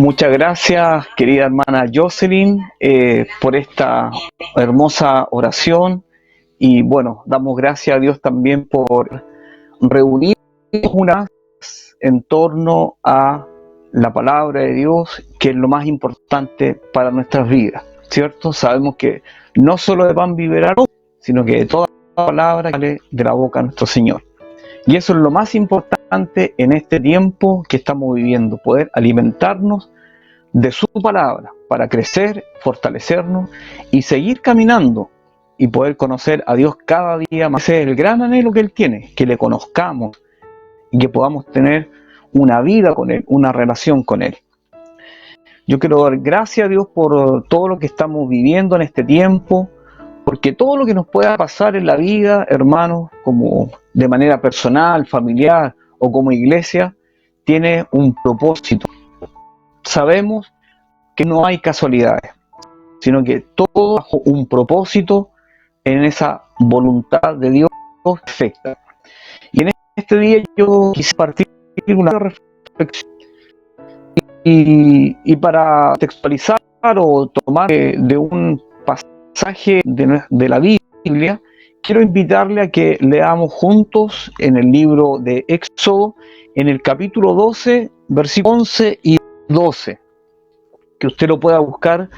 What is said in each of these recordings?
Muchas gracias, querida hermana Jocelyn, por esta hermosa oración. Y bueno, damos gracias a Dios también por reunirnos una vez en torno a la palabra de Dios, que es lo más importante para nuestras vidas, ¿cierto? Sabemos que no solo de pan vivirá, sino que de toda palabra que sale de la boca de nuestro Señor. Y eso es lo más importante en este tiempo que estamos viviendo, poder alimentarnos de su palabra para crecer, fortalecernos y seguir caminando y poder conocer a Dios cada día más. Ese es el gran anhelo que Él tiene, que le conozcamos y que podamos tener una vida con Él, una relación con Él. Yo quiero dar gracias a Dios por todo lo que estamos viviendo en este tiempo, porque todo lo que nos pueda pasar en la vida, hermanos, como de manera personal, familiar o como iglesia, tiene un propósito. Sabemos que no hay casualidades, sino que todo bajo un propósito en esa voluntad de Dios perfecta. Y en este día yo quise partir una reflexión y para textualizar o tomar de un pasaje de la Biblia, quiero invitarle a que leamos juntos en el libro de Éxodo, en el capítulo 12, versículos 11 y 12, que usted lo pueda buscar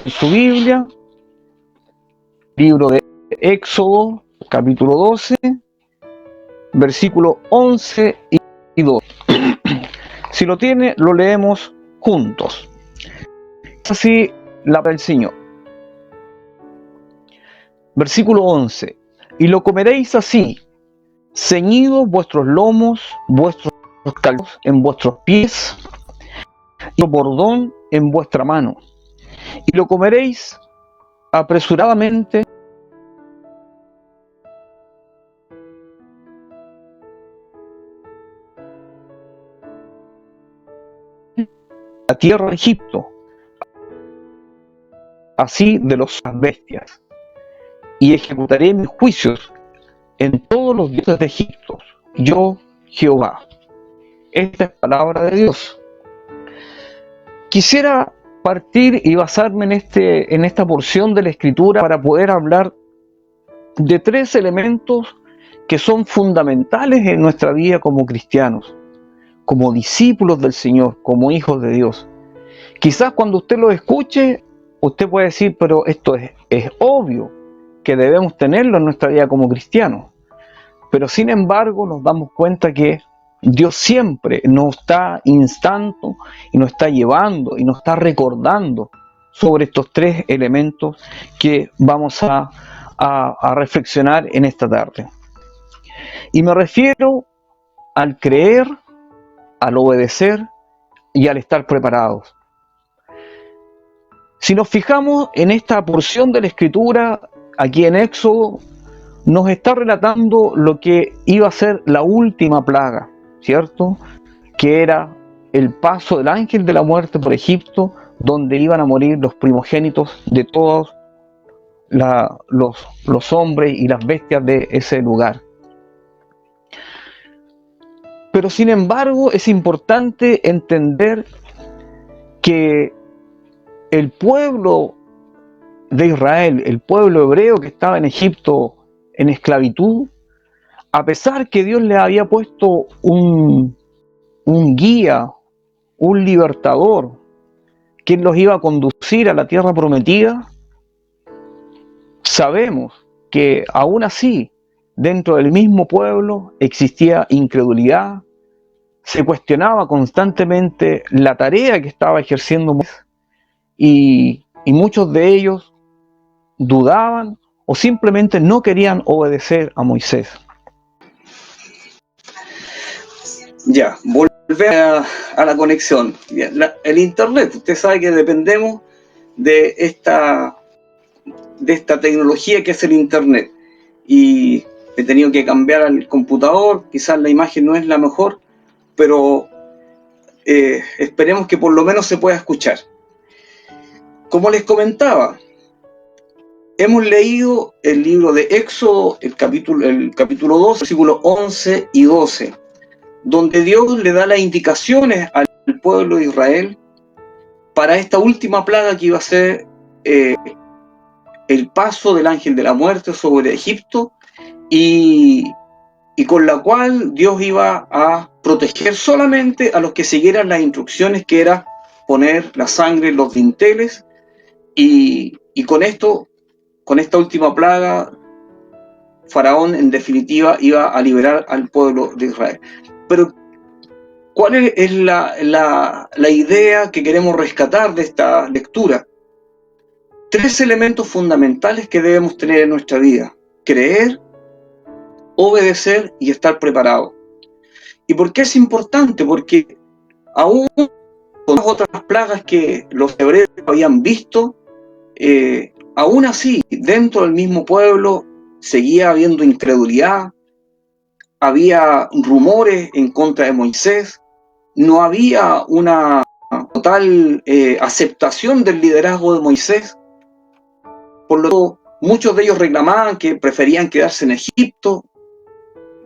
en su Biblia, libro de Éxodo, capítulo 12, versículo 11 y 12. Si lo tiene, lo leemos juntos. Así la palabra del Señor. Versículo 11. Y lo comeréis así, ceñidos vuestros lomos, vuestros calzos en vuestros pies, y bordón en vuestra mano. Y lo comeréis apresuradamente la tierra de Egipto, así de las bestias, y ejecutaré mis juicios en todos los dioses de Egipto, yo Jehová. Esta es palabra de Dios. Quisiera partir y basarme en esta porción de la Escritura para poder hablar de tres elementos que son fundamentales en nuestra vida como cristianos, como discípulos del Señor, como hijos de Dios. Quizás cuando usted lo escuche, usted puede decir, pero esto es obvio que debemos tenerlo en nuestra vida como cristianos. Pero sin embargo nos damos cuenta que Dios siempre nos está instando y nos está llevando y nos está recordando sobre estos tres elementos que vamos a reflexionar en esta tarde. Y me refiero al creer, al obedecer y al estar preparados. Si nos fijamos en esta porción de la Escritura, aquí en Éxodo, nos está relatando lo que iba a ser la última plaga, ¿cierto? Que era el paso del ángel de la muerte por Egipto, donde iban a morir los primogénitos de todos los hombres y las bestias de ese lugar. Pero sin embargo es importante entender que el pueblo de Israel, el pueblo hebreo que estaba en Egipto en esclavitud, a pesar que Dios les había puesto un guía, un libertador, quien los iba a conducir a la tierra prometida, sabemos que aún así, dentro del mismo pueblo existía incredulidad, se cuestionaba constantemente la tarea que estaba ejerciendo Moisés, y muchos de ellos dudaban o simplemente no querían obedecer a Moisés. Ya, volver a la conexión. El internet, usted sabe que dependemos de esta tecnología que es el internet. Y he tenido que cambiar el computador, quizás la imagen no es la mejor, pero esperemos que por lo menos se pueda escuchar. Como les comentaba, hemos leído el libro de Éxodo, el capítulo 2, versículos 11 y 12, donde Dios le da las indicaciones al pueblo de Israel para esta última plaga que iba a ser el paso del ángel de la muerte sobre Egipto, y con la cual Dios iba a proteger solamente a los que siguieran las instrucciones, que era poner la sangre en los dinteles, y con esto, con esta última plaga, Faraón en definitiva iba a liberar al pueblo de Israel. Pero ¿cuál es la idea que queremos rescatar de esta lectura? 3 elementos fundamentales que debemos tener en nuestra vida: creer, obedecer y estar preparado. ¿Y por qué es importante? Porque aún con las otras plagas que los hebreos habían visto, aún así, dentro del mismo pueblo seguía habiendo incredulidad, había rumores en contra de Moisés, no había una total aceptación del liderazgo de Moisés. Por lo tanto, muchos de ellos reclamaban que preferían quedarse en Egipto,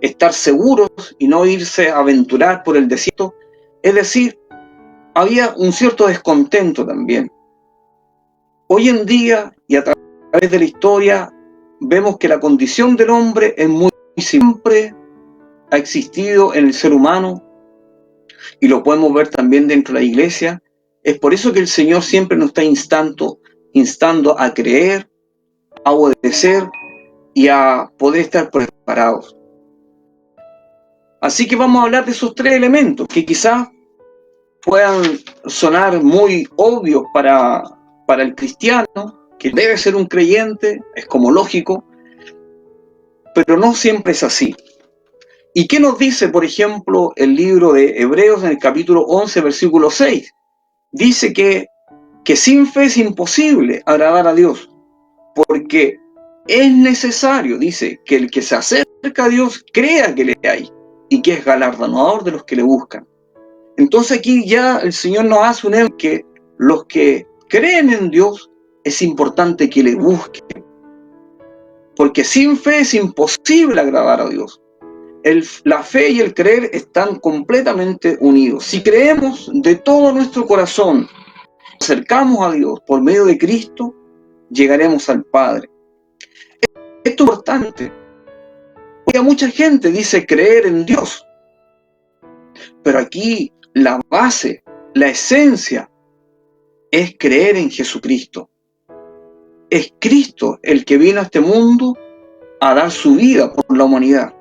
estar seguros y no irse a aventurar por el desierto. Es decir, había un cierto descontento también. Hoy en día, y a través de la historia, vemos que la condición del hombre es muy siempre ha existido en el ser humano, y lo podemos ver también dentro de la iglesia. Es por eso que el Señor siempre nos está instando a creer, a obedecer y a poder estar preparados. Así que vamos a hablar de esos 3 elementos que quizás puedan sonar muy obvios para el cristiano, que debe ser un creyente, es como lógico, pero no siempre es así. ¿Y qué nos dice, por ejemplo, el libro de Hebreos en el capítulo 11, versículo 6? Dice que sin fe es imposible agradar a Dios, porque es necesario, dice, que el que se acerca a Dios crea que le hay y que es galardonador de los que le buscan. Entonces aquí ya el Señor nos hace un énfasis que los que creen en Dios es importante que le busquen, porque sin fe es imposible agradar a Dios. La fe y el creer están completamente unidos. Si creemos de todo nuestro corazón, acercamos a Dios por medio de Cristo, llegaremos al Padre. Esto es importante. Hoy mucha gente dice creer en Dios, pero aquí la base, la esencia, es creer en Jesucristo. Es Cristo el que vino a este mundo a dar su vida por la humanidad.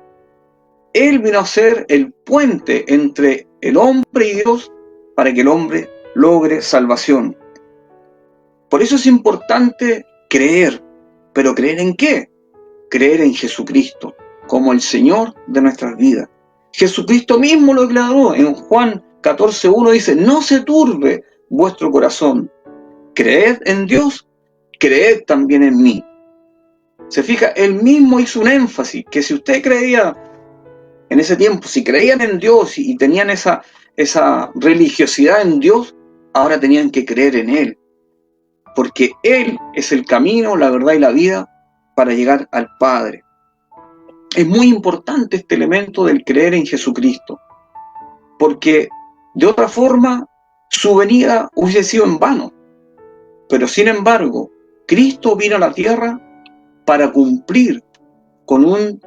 Él vino a ser el puente entre el hombre y Dios para que el hombre logre salvación. Por eso es importante creer. ¿Pero creer en qué? Creer en Jesucristo como el Señor de nuestras vidas. Jesucristo mismo lo declaró en Juan 14:1, dice: no se turbe vuestro corazón. Creed en Dios, creed también en mí. Se fija, él mismo hizo un énfasis, que si usted creía en ese tiempo, si creían en Dios y tenían esa religiosidad en Dios, ahora tenían que creer en Él, porque Él es el camino, la verdad y la vida para llegar al Padre. Es muy importante este elemento del creer en Jesucristo, porque de otra forma su venida hubiese sido en vano. Pero sin embargo, Cristo vino a la tierra para cumplir con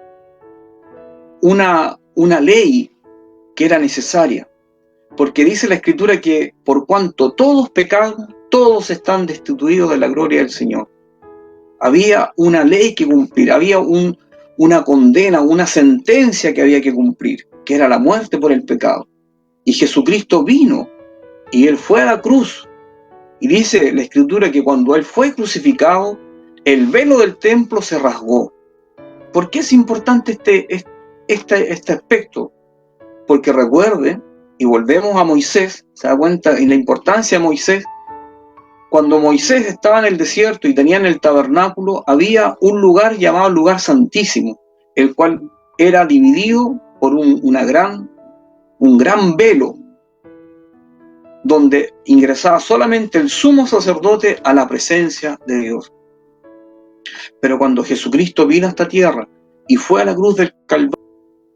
una ley que era necesaria, porque dice la Escritura que por cuanto todos pecaron, todos están destituidos de la gloria del Señor. Había una ley que cumplir, había una condena, una sentencia que había que cumplir, que era la muerte por el pecado. Y Jesucristo vino y Él fue a la cruz, y dice la Escritura que cuando Él fue crucificado, el velo del templo se rasgó. ¿Por qué es importante este aspecto? Porque recuerden, y volvemos a Moisés, se da cuenta en la importancia de Moisés. Cuando Moisés estaba en el desierto y tenía en el tabernáculo, había un lugar llamado el lugar santísimo, el cual era dividido por un gran velo, donde ingresaba solamente el sumo sacerdote a la presencia de Dios. Pero cuando Jesucristo vino a esta tierra y fue a la cruz del Calvario,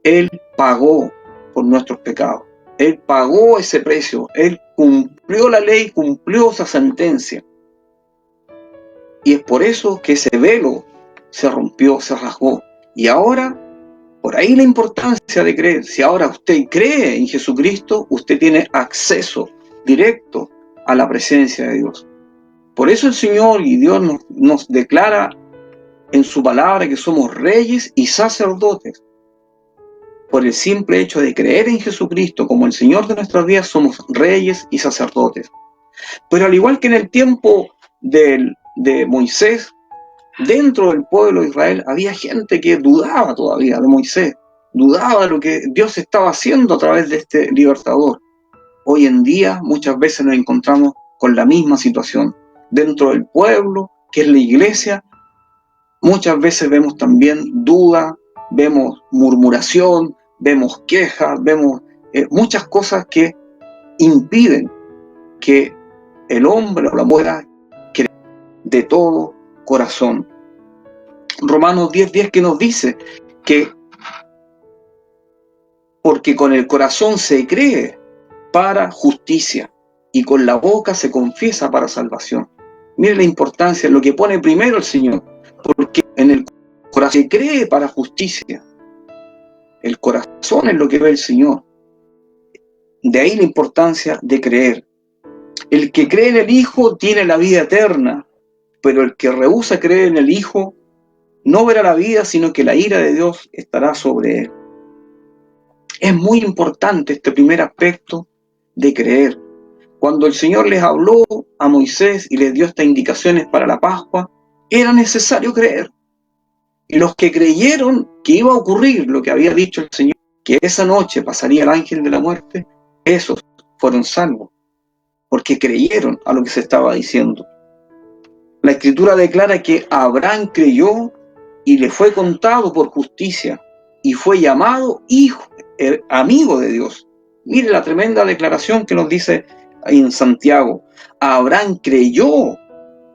Él pagó por nuestros pecados. Él pagó ese precio. Él cumplió la ley, cumplió esa sentencia. Y es por eso que ese velo se rompió, se rasgó. Y ahora, por ahí la importancia de creer. Si ahora usted cree en Jesucristo, usted tiene acceso directo a la presencia de Dios. Por eso el Señor y Dios nos declara en su palabra que somos reyes y sacerdotes. Por el simple hecho de creer en Jesucristo como el Señor de nuestras vidas, somos reyes y sacerdotes. Pero al igual que en el tiempo de Moisés, dentro del pueblo de Israel había gente que dudaba todavía de Moisés, dudaba de lo que Dios estaba haciendo a través de este libertador. Hoy en día muchas veces nos encontramos con la misma situación. Dentro del pueblo, que es la iglesia, muchas veces vemos también duda, vemos murmuración, vemos quejas, vemos muchas cosas que impiden que el hombre o la mujer crea de todo corazón. Romanos 10:10 que nos dice que porque con el corazón se cree para justicia y con la boca se confiesa para salvación. Mire la importancia, lo que pone primero el Señor, porque en el corazón se cree para justicia. El corazón es lo que ve el Señor. De ahí la importancia de creer. El que cree en el Hijo tiene la vida eterna, pero el que rehúsa creer en el Hijo no verá la vida, sino que la ira de Dios estará sobre él. Es muy importante este primer aspecto de creer. Cuando el Señor les habló a Moisés y les dio estas indicaciones para la Pascua, era necesario creer. Y los que creyeron que iba a ocurrir lo que había dicho el Señor, que esa noche pasaría el ángel de la muerte, esos fueron salvos, porque creyeron a lo que se estaba diciendo. La Escritura declara que Abraham creyó y le fue contado por justicia y fue llamado hijo, amigo de Dios. Mire la tremenda declaración que nos dice ahí en Santiago. Abraham creyó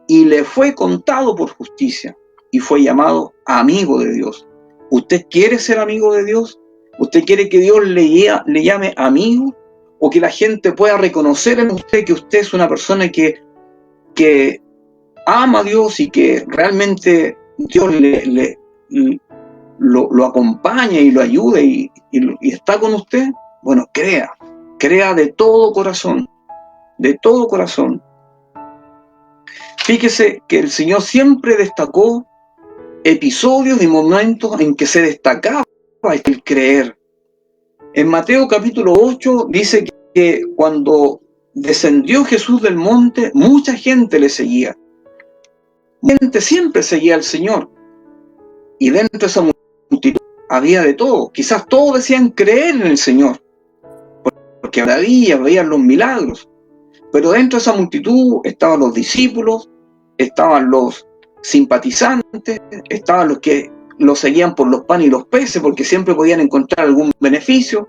y le fue contado por justicia y fue llamado amigo de Dios. ¿Usted quiere ser amigo de Dios? ¿Usted quiere que Dios le llame amigo? ¿O que la gente pueda reconocer en usted que usted es una persona que ama a Dios y que realmente Dios lo acompaña y lo ayuda y está con usted? Bueno, crea de todo corazón, de todo corazón. Fíjese que el Señor siempre destacó episodios y momentos en que se destacaba el creer. En Mateo capítulo 8 dice que cuando descendió Jesús del monte, mucha gente le seguía. Gente siempre seguía al Señor. Y dentro de esa multitud había de todo. Quizás todos decían creer en el Señor, porque veían los milagros. Pero dentro de esa multitud estaban los discípulos, estaban los simpatizantes, estaban los que lo seguían por los panes y los peces, porque siempre podían encontrar algún beneficio,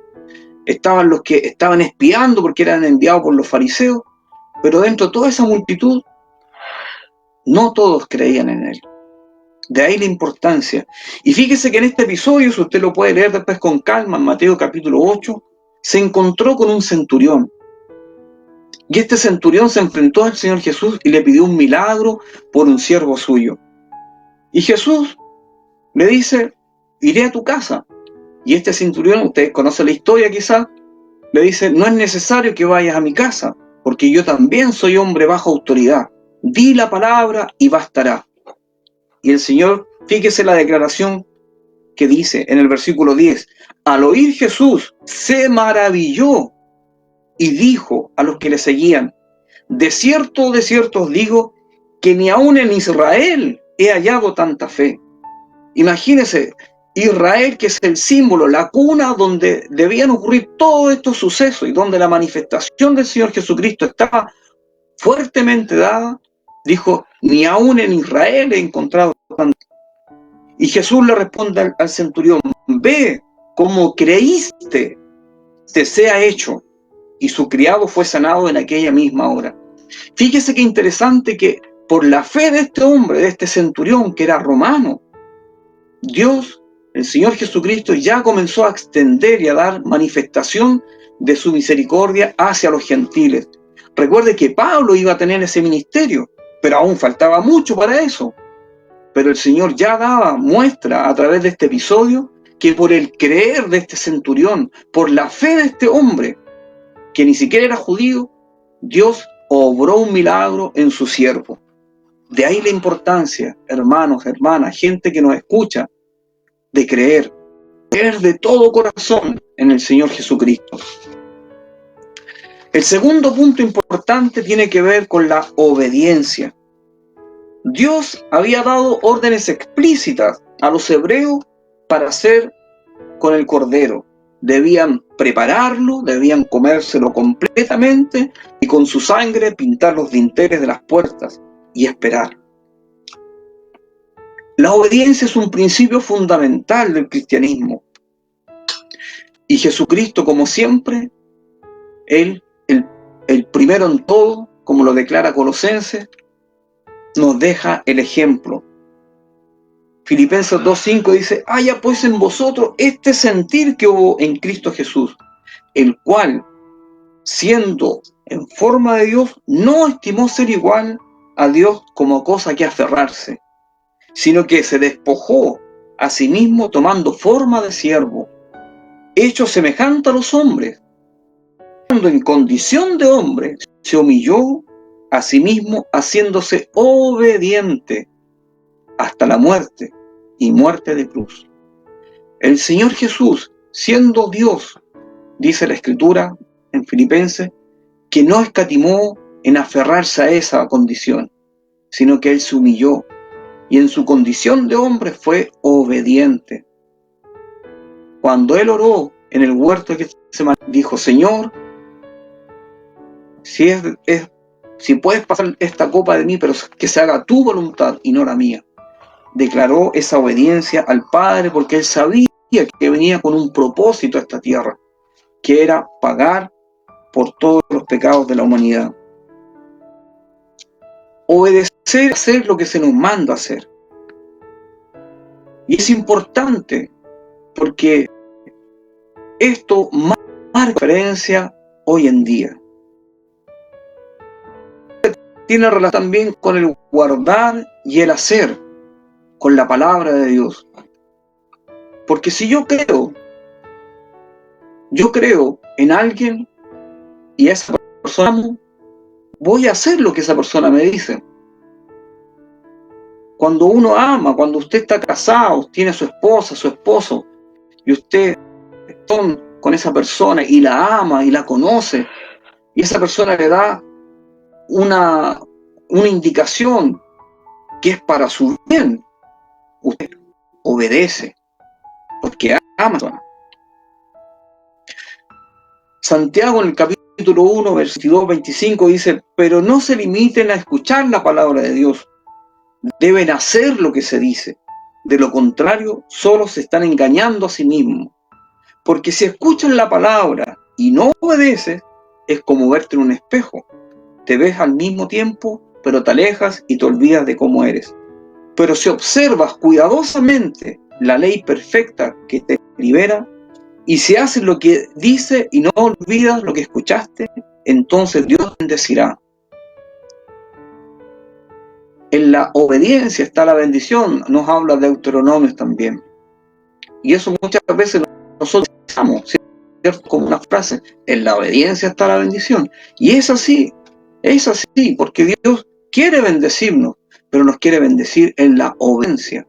estaban los que estaban espiando porque eran enviados por los fariseos, pero dentro de toda esa multitud, no todos creían en él. De ahí la importancia. Y fíjese que en este episodio, si usted lo puede leer después con calma, en Mateo capítulo 8, se encontró con un centurión. Y este centurión se enfrentó al Señor Jesús y le pidió un milagro por un siervo suyo. Y Jesús le dice, iré a tu casa. Y este centurión, ustedes conocen la historia quizás, le dice, no es necesario que vayas a mi casa, porque yo también soy hombre bajo autoridad. Di la palabra y bastará. Y el Señor, fíjese la declaración que dice en el versículo 10, al oír Jesús se maravilló y dijo a los que le seguían, de cierto os digo, que ni aun en Israel he hallado tanta fe. Imagínense, Israel, que es el símbolo, la cuna donde debían ocurrir todos estos sucesos y donde la manifestación del Señor Jesucristo estaba fuertemente dada, dijo, ni aun en Israel he encontrado tanta fe. Y Jesús le responde al centurión, ve, como creíste, te sea hecho. Y su criado fue sanado en aquella misma hora. Fíjese qué interesante que por la fe de este hombre, de este centurión que era romano, Dios, el Señor Jesucristo, ya comenzó a extender y a dar manifestación de su misericordia hacia los gentiles. Recuerde que Pablo iba a tener ese ministerio, pero aún faltaba mucho para eso. Pero el Señor ya daba muestra a través de este episodio que por el creer de este centurión, por la fe de este hombre, que ni siquiera era judío, Dios obró un milagro en su siervo. De ahí la importancia, hermanos, hermanas, gente que nos escucha, de creer de todo corazón en el Señor Jesucristo. El segundo punto importante tiene que ver con la obediencia. Dios había dado órdenes explícitas a los hebreos para hacer con el cordero. Debían prepararlo, debían comérselo completamente y con su sangre pintar los dinteles de las puertas y esperar. La obediencia es un principio fundamental del cristianismo. Y Jesucristo, como siempre, Él, el primero en todo, como lo declara Colosenses, nos deja el ejemplo. Filipenses 2:5 dice: haya pues en vosotros este sentir que hubo en Cristo Jesús, el cual, siendo en forma de Dios, no estimó ser igual a Dios como cosa que aferrarse, sino que se despojó a sí mismo tomando forma de siervo, hecho semejante a los hombres. Cuando en condición de hombre se humilló a sí mismo, haciéndose obediente hasta la muerte y muerte de cruz. El Señor Jesús, siendo Dios, dice la Escritura en Filipenses, que no escatimó en aferrarse a esa condición, sino que Él se humilló y en su condición de hombre fue obediente. Cuando Él oró en el huerto de Getsemaní, dijo: Señor, si puedes pasar esta copa de mí, pero que se haga tu voluntad y no la mía. Declaró esa obediencia al Padre porque Él sabía que venía con un propósito a esta tierra, que era pagar por todos los pecados de la humanidad. Obedecer, hacer lo que se nos manda hacer. Y es importante porque esto marca diferencia hoy en día. Tiene relación también con el guardar y el hacer, con la palabra de Dios. Porque si yo creo en alguien y a esa persona, voy a hacer lo que esa persona me dice. Cuando uno ama, cuando usted está casado, tiene a su esposa, su esposo, y usted está con esa persona y la ama y la conoce, y esa persona le da una indicación que es para su bien, usted obedece, porque ama a la persona. Santiago en el capítulo 1, versículo 25 dice: pero no se limiten a escuchar la palabra de Dios, deben hacer lo que se dice. De lo contrario, solo se están engañando a sí mismos. Porque si escuchas la palabra y no obedeces, es como verte en un espejo. Te ves al mismo tiempo, pero te alejas y te olvidas de cómo eres. Pero si observas cuidadosamente la ley perfecta que te libera, y si haces lo que dice y no olvidas lo que escuchaste, entonces Dios bendecirá. En la obediencia está la bendición, nos habla de Deuteronomios también. Y eso muchas veces nosotros usamos, ¿cierto? Como una frase: en la obediencia está la bendición. Y es así, porque Dios quiere bendecirnos, pero nos quiere bendecir en la obediencia.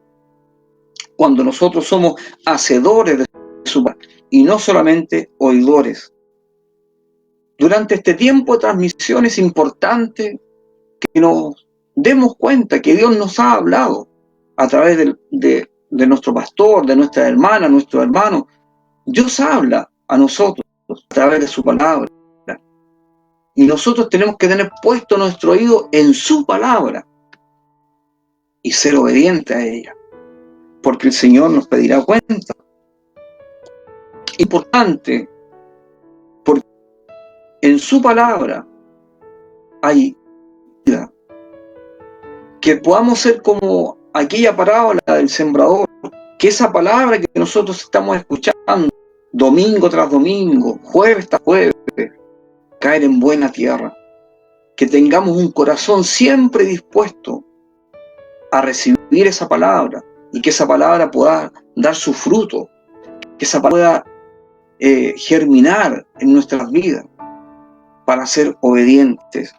Cuando nosotros somos hacedores de su palabra y no solamente oidores. Durante este tiempo de transmisión es importante que nos demos cuenta que Dios nos ha hablado a través de nuestro pastor, de nuestra hermana, nuestro hermano. Dios habla a nosotros a través de su palabra. Y nosotros tenemos que tener puesto nuestro oído en su palabra y ser obedientes a ella, porque el Señor nos pedirá cuenta. Importante, porque en su palabra hay vida. Que podamos ser como aquella parábola del sembrador, que esa palabra que nosotros estamos escuchando domingo tras domingo, jueves tras jueves, caer en buena tierra que tengamos un corazón siempre dispuesto a recibir esa palabra y que esa palabra pueda dar su fruto, que esa palabra pueda germinar en nuestras vidas para ser obedientes.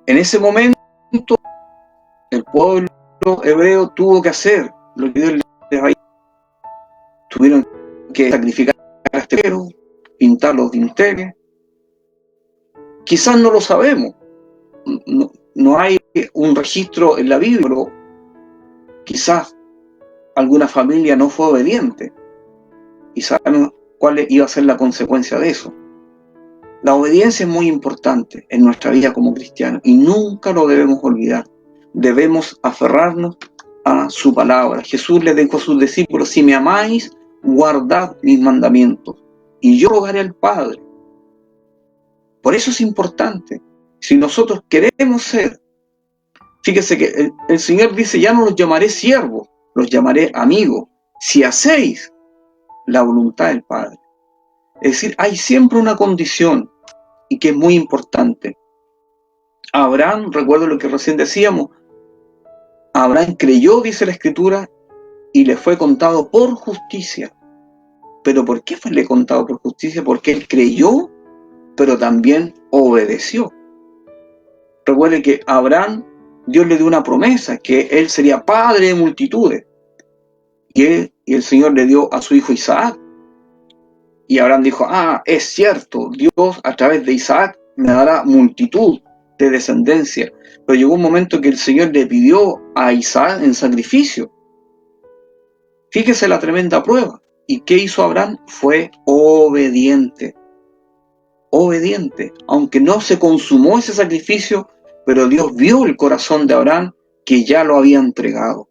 En ese momento el pueblo hebreo tuvo que hacer lo que Dios les había. Tuvieron que sacrificar a este becerro, pintar los dinteles. Quizás no lo sabemos, no hay un registro en la Biblia, pero quizás alguna familia no fue obediente y sabemos cuál iba a ser la consecuencia de eso. La obediencia es muy importante en nuestra vida como cristianos y nunca lo debemos olvidar. Debemos aferrarnos a su palabra. Jesús le dijo a sus discípulos: si me amáis, guardad mis mandamientos y yo rogaré al Padre. Por eso es importante. Si nosotros queremos ser, fíjese que el Señor dice: ya no los llamaré siervos, los llamaré amigos, si hacéis la voluntad del Padre. Es decir, hay siempre una condición y que es muy importante. Abraham, recuerdo lo que recién decíamos, Abraham creyó, dice la Escritura, y le fue contado por justicia. ¿Pero por qué fue contado por justicia? Porque él creyó, pero también obedeció. Recuerde que a Abraham Dios le dio una promesa, que él sería padre de multitudes. Y el Señor le dio a su hijo Isaac. Y Abraham dijo: es cierto, Dios a través de Isaac me dará multitud de descendencia. Pero llegó un momento que el Señor le pidió a Isaac en sacrificio. Fíjese la tremenda prueba. ¿Y qué hizo Abraham? Fue obediente. Obediente. Aunque no se consumó ese sacrificio, pero Dios vio el corazón de Abraham, que ya lo había entregado.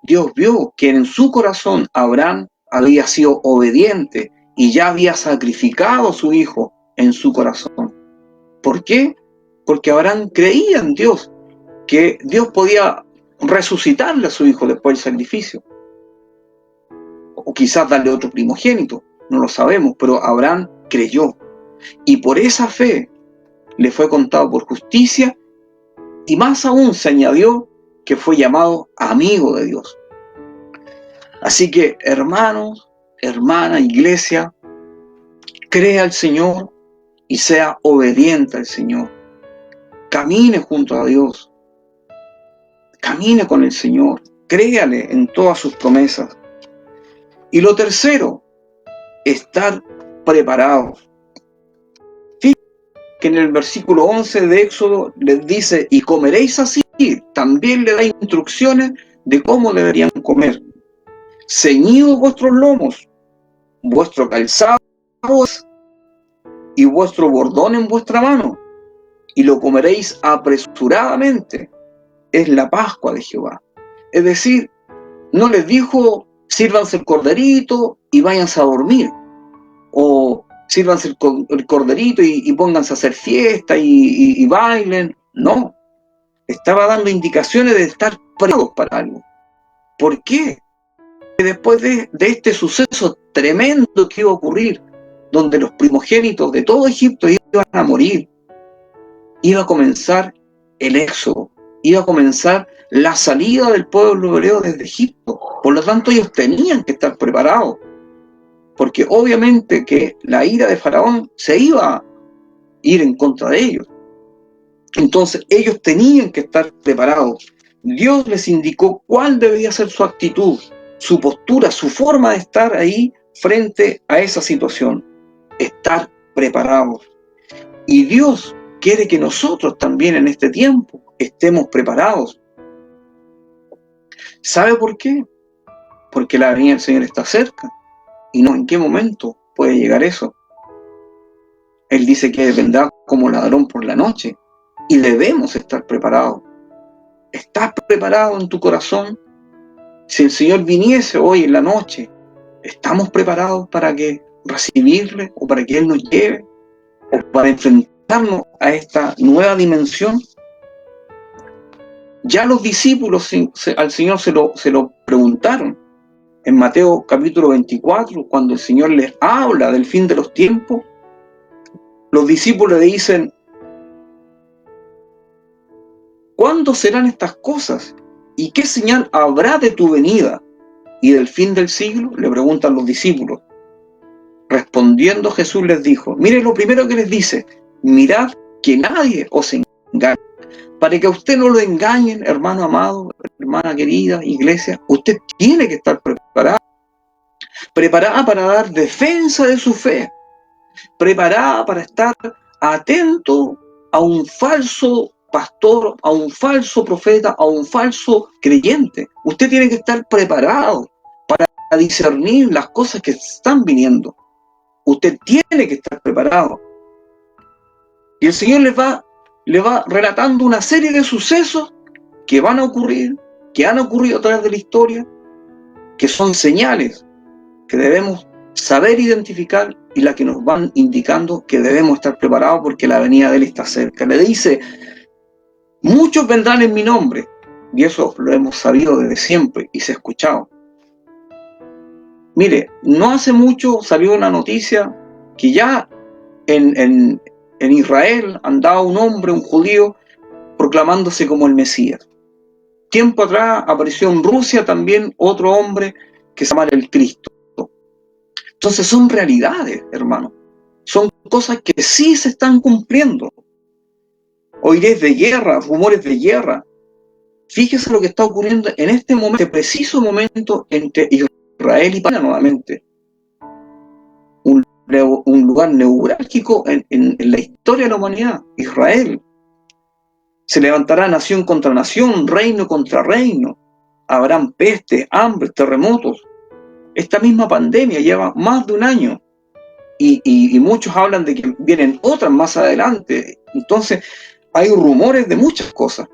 Dios vio que en su corazón Abraham había sido obediente y ya había sacrificado a su hijo en su corazón. ¿Por qué? Porque Abraham creía en Dios, que Dios podía resucitarle a su hijo después del sacrificio. O quizás darle otro primogénito, no lo sabemos, pero Abraham creyó. Y por esa fe le fue contado por justicia, y más aún se añadió que fue llamado amigo de Dios. Así que, hermanos, hermana, iglesia, crea al Señor y sea obediente al Señor. Camine junto a Dios. Camine con el Señor. Créale en todas sus promesas. Y lo tercero, estar preparados. Fíjense que en el versículo 11 de Éxodo les dice: y comeréis así. También le da instrucciones de cómo deberían comer. Ceñidos vuestros lomos, vuestro calzado y vuestro bordón en vuestra mano, y lo comeréis apresuradamente. Es la Pascua de Jehová. Es decir, no les dijo: sírvanse el corderito y váyanse a dormir, o sírvanse el corderito y pónganse a hacer fiesta y bailen. No, estaba dando indicaciones de estar preparados para algo. ¿Por qué? Después de este suceso tremendo que iba a ocurrir, donde los primogénitos de todo Egipto iban a morir, iba a comenzar el éxodo, iba a comenzar la salida del pueblo hebreo desde Egipto. Por lo tanto, ellos tenían que estar preparados, porque obviamente que la ira de Faraón se iba a ir en contra de ellos. Entonces, ellos tenían que estar preparados. Dios les indicó cuál debía ser su actitud, su postura, su forma de estar ahí frente a esa situación. Estar preparados. Y Dios quiere que nosotros también en este tiempo estemos preparados. ¿Sabe por qué? Porque la venida del Señor está cerca. Y no en qué momento puede llegar eso. Él dice que vendrá como ladrón por la noche. Y debemos estar preparados. ¿Estás preparado en tu corazón? Si el Señor viniese hoy en la noche, ¿estamos preparados para recibirle o para que Él nos lleve? ¿O para enfrentarnos a esta nueva dimensión? Ya los discípulos al Señor se lo preguntaron. En Mateo capítulo 24, cuando el Señor les habla del fin de los tiempos, los discípulos le dicen: ¿cuándo serán estas cosas? ¿Y qué señal habrá de tu venida y del fin del siglo? Le preguntan los discípulos. Respondiendo Jesús les dijo: mire, lo primero que les dice: mirad que nadie os engañe. Para que a usted no lo engañen, hermano amado, hermana querida, iglesia, usted tiene que estar preparada para dar defensa de su fe, preparada para estar atento a un falso pastor, a un falso profeta, a un falso creyente. Usted tiene que estar preparado para discernir las cosas que están viniendo. Usted tiene que estar preparado. Y el Señor le va relatando una serie de sucesos que van a ocurrir, que han ocurrido a través de la historia, que son señales que debemos saber identificar y las que nos van indicando que debemos estar preparados porque la venida de Él está cerca. Le dice: muchos vendrán en mi nombre, y eso lo hemos sabido desde siempre y se ha escuchado. Mire, no hace mucho salió una noticia que ya en Israel andaba un hombre, un judío, proclamándose como el Mesías. Tiempo atrás apareció en Rusia también otro hombre que se llama el Cristo. Entonces son realidades, hermano. Son cosas que sí se están cumpliendo. Oiréis de guerra, rumores de guerra. Fíjese lo que está ocurriendo en este momento, este preciso momento entre Israel y Palestina nuevamente. Un lugar neurálgico en la historia de la humanidad, Israel. Se levantará nación contra nación, reino contra reino. Habrán pestes, hambre, terremotos. Esta misma pandemia lleva más de un año y muchos hablan de que vienen otras más adelante. Entonces hay rumores de muchas cosas.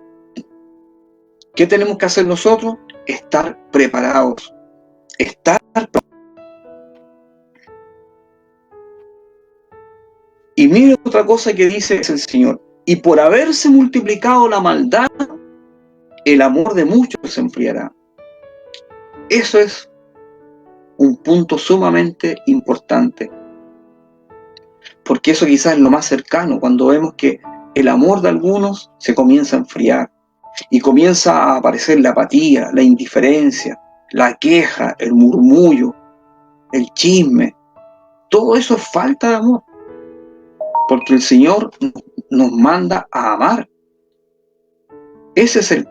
¿Qué tenemos que hacer nosotros? Estar preparados. Estar preparados. Y mire otra cosa que dice el Señor: y por haberse multiplicado la maldad, el amor de muchos se enfriará. Eso es un punto sumamente importante, porque eso quizás es lo más cercano, cuando vemos que el amor de algunos se comienza a enfriar y comienza a aparecer la apatía, la indiferencia, la queja, el murmullo, el chisme. Todo eso es falta de amor, porque el Señor nos manda a amar. Ese es el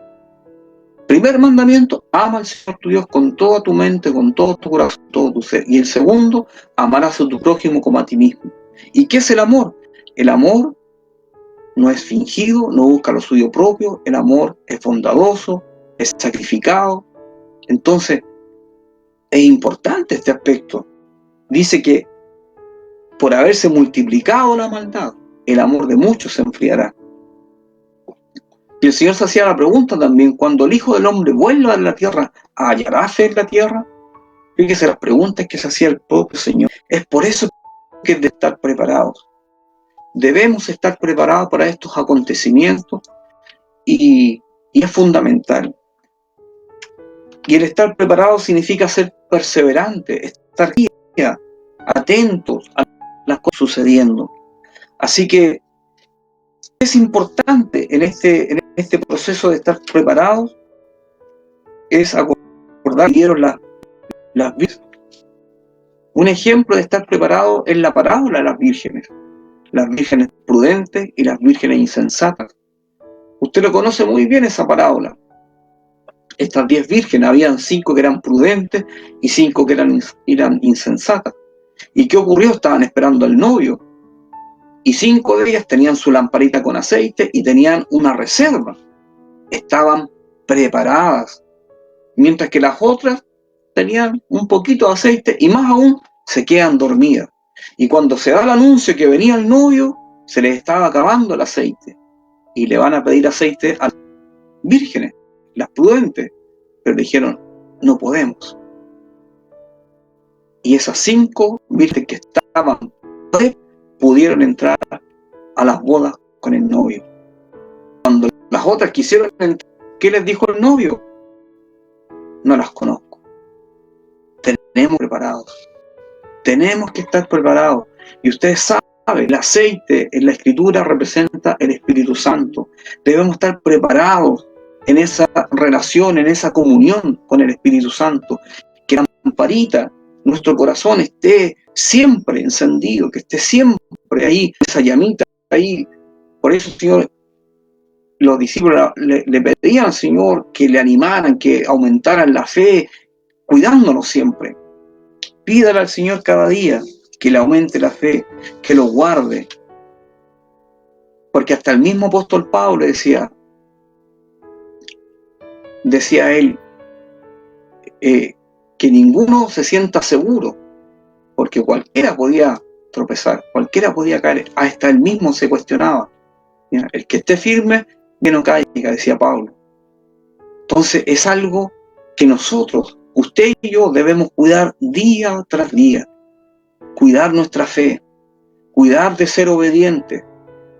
primer mandamiento: ama al Señor tu Dios con toda tu mente, con todo tu corazón, con todo tu ser. Y el segundo: amarás a tu prójimo como a ti mismo. ¿Y qué es el amor? El amor no es fingido, no busca lo suyo propio. El amor es bondadoso, es sacrificado. Entonces, es importante este aspecto. Dice que por haberse multiplicado la maldad, el amor de muchos se enfriará. Y el Señor se hacía la pregunta también: cuando el Hijo del Hombre vuelva a la tierra, ¿hallará fe en la tierra? Fíjese las preguntas que se hacía el propio Señor. Es por eso que es de estar preparados. Debemos estar preparados para estos acontecimientos y es fundamental. Y el estar preparado significa ser perseverante, estar atentos a las cosas sucediendo. Así que es importante en este proceso de estar preparados, es acordar que dieron las vírgenes. Un ejemplo de estar preparado es la parábola de las vírgenes prudentes y las vírgenes insensatas. Usted lo conoce muy bien, esa parábola. Estas 10 vírgenes, habían 5 que eran prudentes y 5 que eran insensatas. ¿Y qué ocurrió? Estaban esperando al novio. Y 5 de ellas tenían su lamparita con aceite y tenían una reserva. Estaban preparadas. Mientras que las otras tenían un poquito de aceite y más aún se quedan dormidas. Y cuando se da el anuncio que venía el novio, se les estaba acabando el aceite. Y le van a pedir aceite a las vírgenes, las prudentes. Pero le dijeron: no podemos. Y esas 5 vírgenes que estaban pudieron entrar a las bodas con el novio. Cuando las otras quisieron entrar, ¿qué les dijo el novio? No las conozco. Tenemos preparados. Tenemos que estar preparados. Y ustedes saben el aceite en la Escritura representa el Espíritu Santo. Debemos estar preparados en esa relación, en esa comunión con el Espíritu Santo. Que la lamparita, nuestro corazón esté siempre encendido, que esté siempre ahí, esa llamita ahí. Por eso, Señor, los discípulos le pedían al Señor que le animaran, que aumentaran la fe, cuidándonos siempre. Pídale al Señor cada día que le aumente la fe, que lo guarde. Porque hasta el mismo apóstol Pablo decía él, que ninguno se sienta seguro, porque cualquiera podía tropezar, cualquiera podía caer, hasta él mismo se cuestionaba. Mira, el que esté firme, que no caiga, decía Pablo. Entonces es algo que nosotros, usted y yo, debemos cuidar día tras día, cuidar nuestra fe, cuidar de ser obedientes,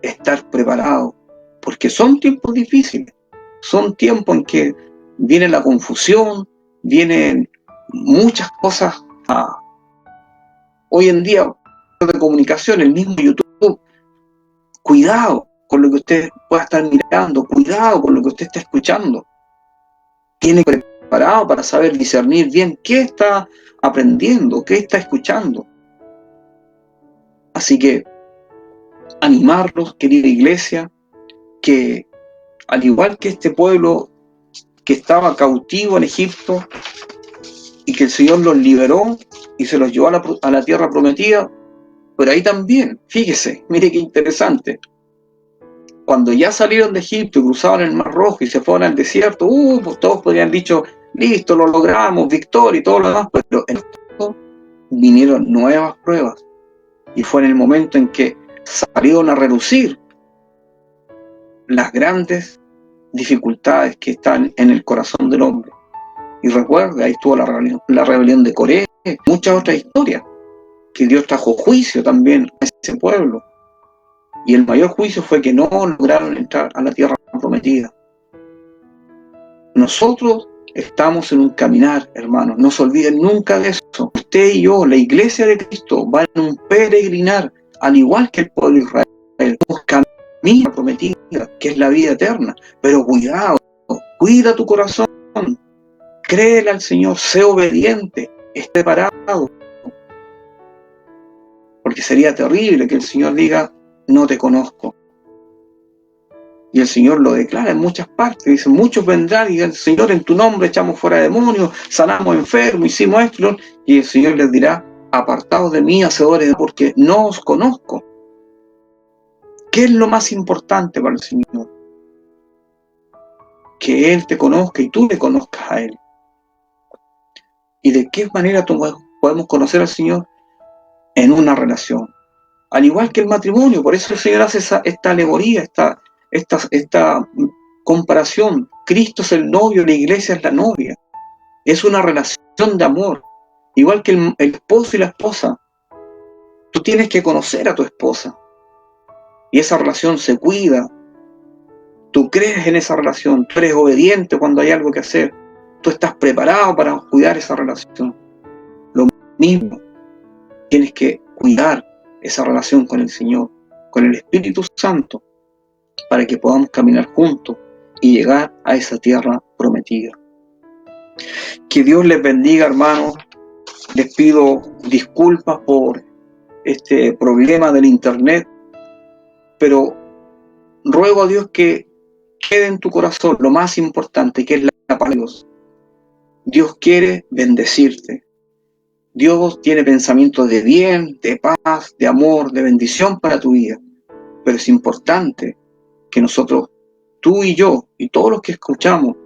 estar preparados, porque son tiempos difíciles, son tiempos en que viene la confusión, vienen muchas cosas. Hoy en día, de comunicación, el mismo YouTube, cuidado con lo que usted pueda estar mirando, cuidado con lo que usted está escuchando. Tiene que estar preparado para saber discernir bien qué está aprendiendo, qué está escuchando. Así que animarlos, querida iglesia, que al igual que este pueblo que estaba cautivo en Egipto y que el Señor los liberó y se los llevó a la tierra prometida, pero ahí también, fíjese, mire qué interesante, cuando ya salieron de Egipto y cruzaron el Mar Rojo y se fueron al desierto, pues todos podrían dicho, listo, lo logramos, victoria y todo lo demás, pero en esto vinieron nuevas pruebas y fue en el momento en que salieron a relucir las grandes dificultades que están en el corazón del hombre. Y recuerda, ahí estuvo la rebelión de Coré, muchas otras historias, que Dios trajo juicio también a ese pueblo. Y el mayor juicio fue que no lograron entrar a la tierra prometida. Nosotros estamos en un caminar, hermanos, no se olviden nunca de eso. Usted y yo, la iglesia de Cristo, van en un peregrinar, al igual que el pueblo de Israel, un camino prometido, que es la vida eterna. Pero cuidado, cuida tu corazón, créele al Señor, sé obediente, esté preparado. Porque sería terrible que el Señor diga, no te conozco. Y el Señor lo declara en muchas partes. Dice, muchos vendrán y dirán, Señor, en tu nombre echamos fuera demonios, sanamos enfermos, hicimos esto. Y el Señor les dirá, apartados de mí, hacedores, porque no os conozco. ¿Qué es lo más importante para el Señor? Que Él te conozca y tú le conozcas a Él. ¿Y de qué manera podemos conocer al Señor? En una relación. Al igual que el matrimonio, por eso el Señor hace esta alegoría, esta comparación. Cristo es el novio, la iglesia es la novia. Es una relación de amor. Igual que el esposo y la esposa. Tú tienes que conocer a tu esposa. Y esa relación se cuida. Tú crees en esa relación. Tú eres obediente cuando hay algo que hacer. Tú estás preparado para cuidar esa relación. Lo mismo. Tienes que cuidar esa relación con el Señor, con el Espíritu Santo, para que podamos caminar juntos y llegar a esa tierra prometida. Que Dios les bendiga, hermanos. Les pido disculpas por este problema del internet, pero ruego a Dios que quede en tu corazón lo más importante, que es la palabra de Dios. Dios quiere bendecirte. Dios tiene pensamientos de bien, de paz, de amor, de bendición para tu vida. Pero es importante que nosotros, tú y yo, y todos los que escuchamos,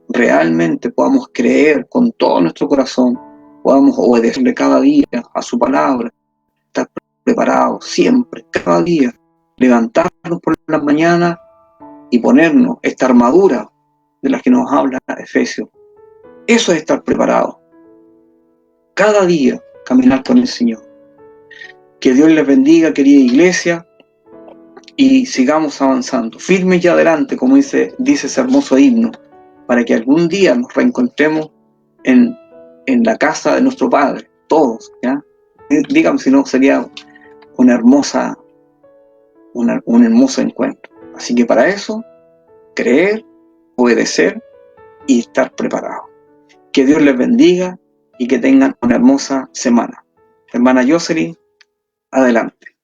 realmente podamos creer con todo nuestro corazón, podamos obedecerle cada día a su palabra, estar preparados siempre, cada día, levantarnos por las mañanas y ponernos esta armadura de la que nos habla Efesios. Eso es estar preparado. Cada día caminar con el Señor. Que Dios les bendiga, querida iglesia, y sigamos avanzando, firmes y adelante, como dice ese hermoso himno, para que algún día nos reencontremos en la casa de nuestro Padre, todos, ¿ya? Díganme si no sería un hermoso encuentro. Así que para eso, creer, obedecer y estar preparado. Que Dios les bendiga y que tengan una hermosa semana. Hermana Jocelyn, adelante.